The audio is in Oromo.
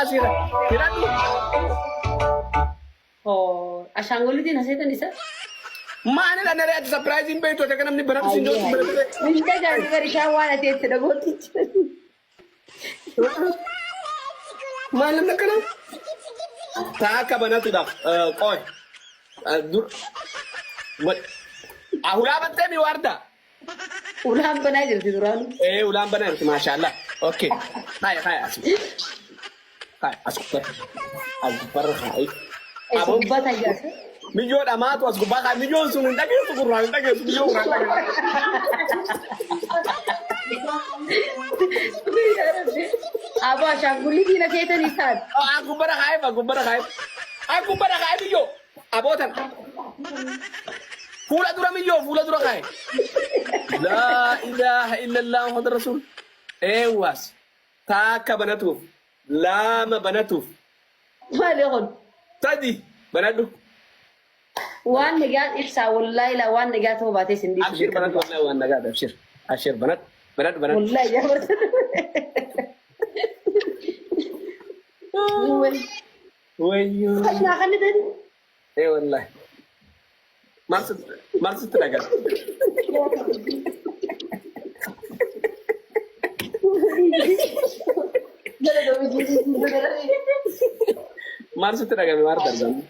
asira. Hiratu. Oh, ashangolitiin haseetan isa. Maani la nare ati surprise in beito taka namni baratu sinjo tumbe. Minta gaari gari shawwana teesse dhagooticha. Maani la kana. Taka banatu da. Qoy. Dur. Wat. Ahula batte mi warda. Ulaan banaa jirti duraan. Ulan bana irti mashallah. Okay. Hai asu. Hai asu. Akbar hai. Abo bata jaasa. Mijo da ma to asu baka mijo sun ndage su kurwa ndage su mijo kurwa ndage. Abo ashangolitiin haseetan isaan. Aku bara hai mijo. Abotan. Fula dura kai. La ilaha illallah Muhammad Rasul. Was. Taka banatu. Lama banatu. Maali kun? Tadi banatu. Waan nagaan ibsaa wallahi la waan nagaa ta'uu baatee sindii. Abshir banatu wallahi waan nagaa abshir. Abshir banat. Wallahi jaabarta. Wayyo. Kasnaa kan tadi. Wallahi. Maksud tenaga. Maksud tenaga mi war dargan.